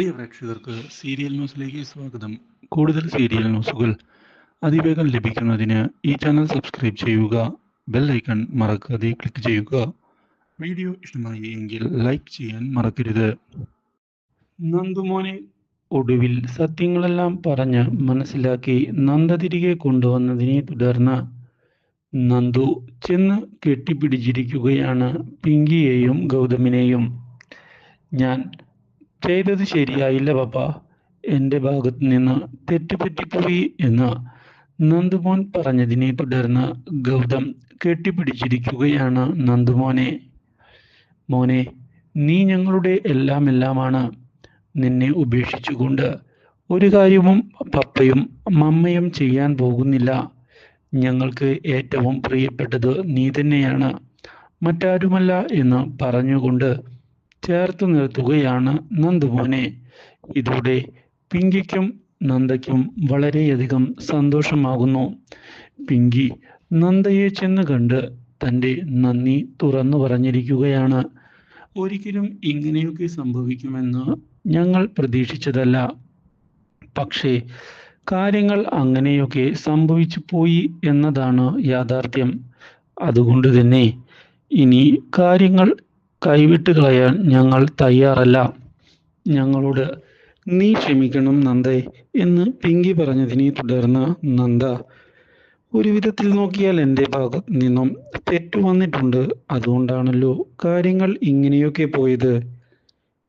പ്രിയ പ്രേക്ഷകർക്ക് സീരിയൽ ന്യൂസിലേക്ക് സ്വാഗതം. കൂടുതൽ സീരിയൽ ന്യൂസുകൾ അതിവേഗം ലഭിക്കുന്നതിന് ഈ ചാനൽ സബ്സ്ക്രൈബ് ചെയ്യുക. ബെൽ ഐക്കൺ മറക്കാതെ ക്ലിക്ക് ചെയ്യുക. വീഡിയോ ഇഷ്ടമായി എങ്കിൽ ലൈക്ക് ചെയ്യാൻ മറക്കരുത്. നന്ദുമോനെ ഒടുവിൽ സത്യങ്ങളെല്ലാം പറഞ്ഞ് മനസ്സിലാക്കി നന്ദ തിരികെ കൊണ്ടുവന്നതിനെ തുടർന്ന് നന്ദു ചെന്ന് കെട്ടിപ്പിടിച്ചിരിക്കുകയാണ് പിങ്കിയെയും ഗൗതമിനെയും. ഞാൻ ചെയ്തത് ശരിയായില്ല പപ്പ, എൻ്റെ ഭാഗത്ത് നിന്ന് തെറ്റുപറ്റിപ്പോയി എന്ന് നന്ദുമോൻ പറഞ്ഞതിനെ തുടർന്ന് ഗൗതം കെട്ടിപ്പിടിച്ചിരിക്കുകയാണ് നന്ദുമോനെ. മോനെ, നീ ഞങ്ങളുടെ എല്ലാമാണ്. നിന്നെ ഉപേക്ഷിച്ചുകൊണ്ട് ഒരു കാര്യവും പപ്പയും മമ്മയും ചെയ്യാൻ പോകുന്നില്ല. ഞങ്ങൾക്ക് ഏറ്റവും പ്രിയപ്പെട്ടത് നീ തന്നെയാണ്, മറ്റാരുമല്ല എന്ന് പറഞ്ഞുകൊണ്ട് ചേർത്ത് നിർത്തുകയാണ് നന്ദുമോനെ. ഇതോടെ പിങ്കിക്കും നന്ദയ്ക്കും വളരെയധികം സന്തോഷമാകുന്നു. പിങ്കി നന്ദയെ ചെന്ന് കണ്ട് തൻ്റെ നന്ദി തുറന്നു പറഞ്ഞിരിക്കുകയാണ്. ഒരിക്കലും ഇങ്ങനെയൊക്കെ സംഭവിക്കുമെന്ന് ഞങ്ങൾ പ്രതീക്ഷിച്ചതല്ല, പക്ഷേ കാര്യങ്ങൾ അങ്ങനെയൊക്കെ സംഭവിച്ചു പോയി എന്നതാണ് യാഥാർത്ഥ്യം. അതുകൊണ്ട് തന്നെ ഇനി കാര്യങ്ങൾ കൈവിട്ട് കളയാൻ ഞങ്ങൾ തയ്യാറല്ല. ഞങ്ങളോട് നീ ക്ഷമിക്കണം നന്ദേ എന്ന് പിങ്കി പറഞ്ഞതിനെ തുടർന്ന് നന്ദ, ഒരു വിധത്തിൽ നോക്കിയാൽ എൻ്റെ ഭാഗത്ത് നിന്നും തെറ്റു വന്നിട്ടുണ്ട്. അതുകൊണ്ടാണല്ലോ കാര്യങ്ങൾ ഇങ്ങനെയൊക്കെ പോയത്.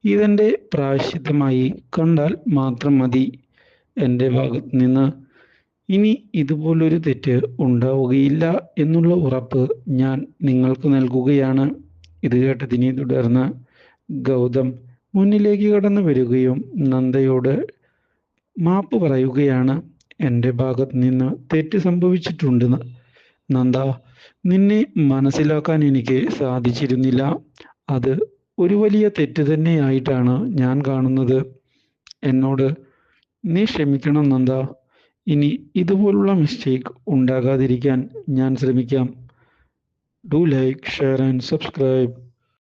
ഇതെൻ്റെ പ്രായശ്ചിത്തമായി കണ്ടാൽ മാത്രം മതി. എൻ്റെ ഭാഗത്ത് നിന്ന് ഇനി ഇതുപോലൊരു തെറ്റ് ഉണ്ടാവുകയില്ല എന്നുള്ള ഉറപ്പ് ഞാൻ നിങ്ങൾക്ക് നൽകുകയാണ്. ഇത് കേട്ടതിനെ തുടർന്ന് ഗൗതം മുന്നിലേക്ക് കടന്നു വരികയും നന്ദയോട് മാപ്പ് പറയുകയാണ്. എൻ്റെ ഭാഗത്ത് നിന്ന് തെറ്റ് സംഭവിച്ചിട്ടുണ്ട് നന്ദ. നിന്നെ മനസ്സിലാക്കാൻ എനിക്ക് സാധിച്ചിരുന്നില്ല. അത് ഒരു വലിയ തെറ്റ് തന്നെയായിട്ടാണ് ഞാൻ കാണുന്നത്. എന്നോട് നീ ക്ഷമിക്കണം നന്ദ. ഇനി ഇതുപോലുള്ള മിസ്റ്റേക്ക് ഉണ്ടാകാതിരിക്കാൻ ഞാൻ ശ്രമിക്കാം. Do like, share and subscribe.